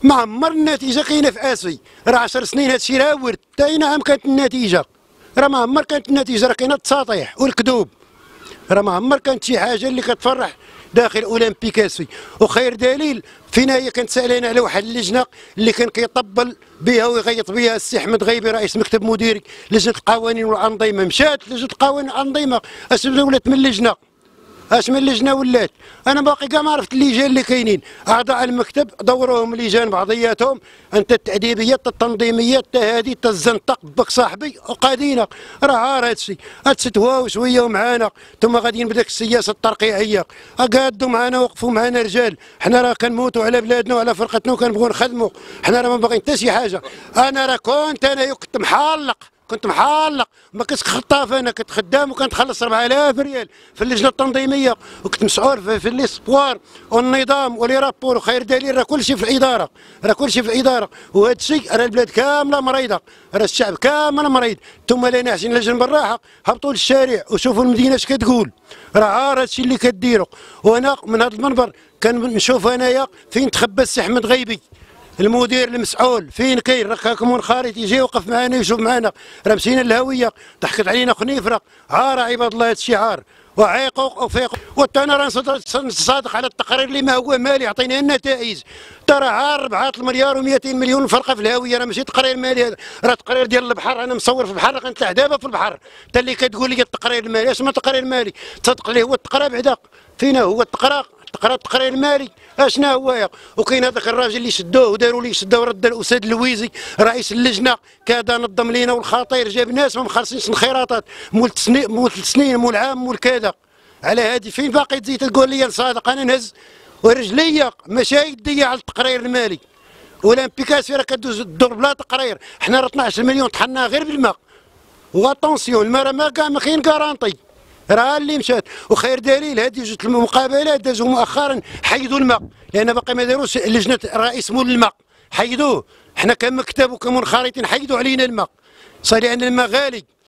ما عمر النتيجه كاينه في اسي، راه 10 سنين هادشي راه ورد، حتى اي نعم كانت النتيجه، راه ما عمر كانت النتيجه، راه كاينه التساطيح والكذوب، راه ما عمر كانت شي حاجه اللي كتفرح داخل اولمبيك اسي. وخير دليل فينا هي كانت سالينا على واحد اللجنه اللي كان كيطبل بها ويغيط بها السي احمد غيبي رئيس مكتب مديري لجنه القوانين والانظمه. مشات لجنه القوانين والانظمه، اش ولات من لجنه؟ اش من لجنه ولات؟ انا باقي كاع ما عرفت اللجان اللي كاينين، اعضاء المكتب دوروهم لجان بعضياتهم، انت التاديبيه التنظيميه هذه الزنطق بك صاحبي وقادينا، راه عار هادشي، تتواو شويه ومعانا، ثم غاديين بداك السياسه الترقيعيه، قادوا معانا وقفوا معانا رجال، حنا راه كنموتوا على بلادنا وعلى فرقتنا وكنبغوا نخدموا، حنا راه ما باغيين حتى شي حاجه، انا راه كنت محلق، كنت محلق، ما كنتش خطاف، انا كنت خدام وكنت خلص 4000 ريال في اللجنه التنظيميه، وكنت مسؤول في ليسبوار والنظام ولي رابور، وخير دليل راه كلشي في الاداره، راه كلشي في الاداره، وهذا الشيء راه البلاد كامله مريضه، راه الشعب كامل مريض، ثم لا ناعسين لجن بالراحه، هبطوا للشارع وشوفوا المدينه اش كتقول، راه عار هذا الشيء اللي كديروا، وانا من هذا المنبر كنشوف انايا فين تخبى السي احمد غيبي المدير المسؤول، فين كاين؟ راكم منخرط يجي يوقف معنا يشوف معنا، راه مشينا للهويه ضحكت علينا خنيفره، عار عباد الله هذا الشيء عار، وعيقوا وفيقوا، وانا راه صادق على التقرير اللي ما هو مالي عطينا النتائج، ترى عار 4 مليار و200 مليون فرقه في الهويه، راه ماشي تقرير مالي هذا، راه تقرير ديال البحر، انا مصور في البحر كنطلع دابا في البحر، انت اللي كتقول لي التقرير المالي، اش ما تقرير مالي؟ تصدق لي هو التقرا بعدا، فينا هو التقرا التقرير المالي اشنا هو؟ وكاين هذاك الراجل اللي شدوه وداروا ليه شده ورد الاستاذ اللويزي رئيس اللجنه، كاد نظم لينا والخطير جاب ناس ما مخلصينش الخيراطات مول 3 سنين مول عام مول كذا، على هذه فين باقي تزيد تقول لي صادق؟ انا نهز ورجليا ماشي يديا على التقرير المالي، اولمبيكاس راه كدوز الدور بلا تقرير، حنا راه 12 مليون طحناها غير بالماء، واتونسيون الماء راه ما كاين كارانطي، راه اللي مشات، وخير دليل هذه جوج المقابلات دازوا مؤخرا حيدوا الماء، لان باقي ما داروش لجنه رئيس مول الماء، حيدوه، حنا كمكتب وكمنخرطين حيدوا علينا الماء، صار لان الماء غالي،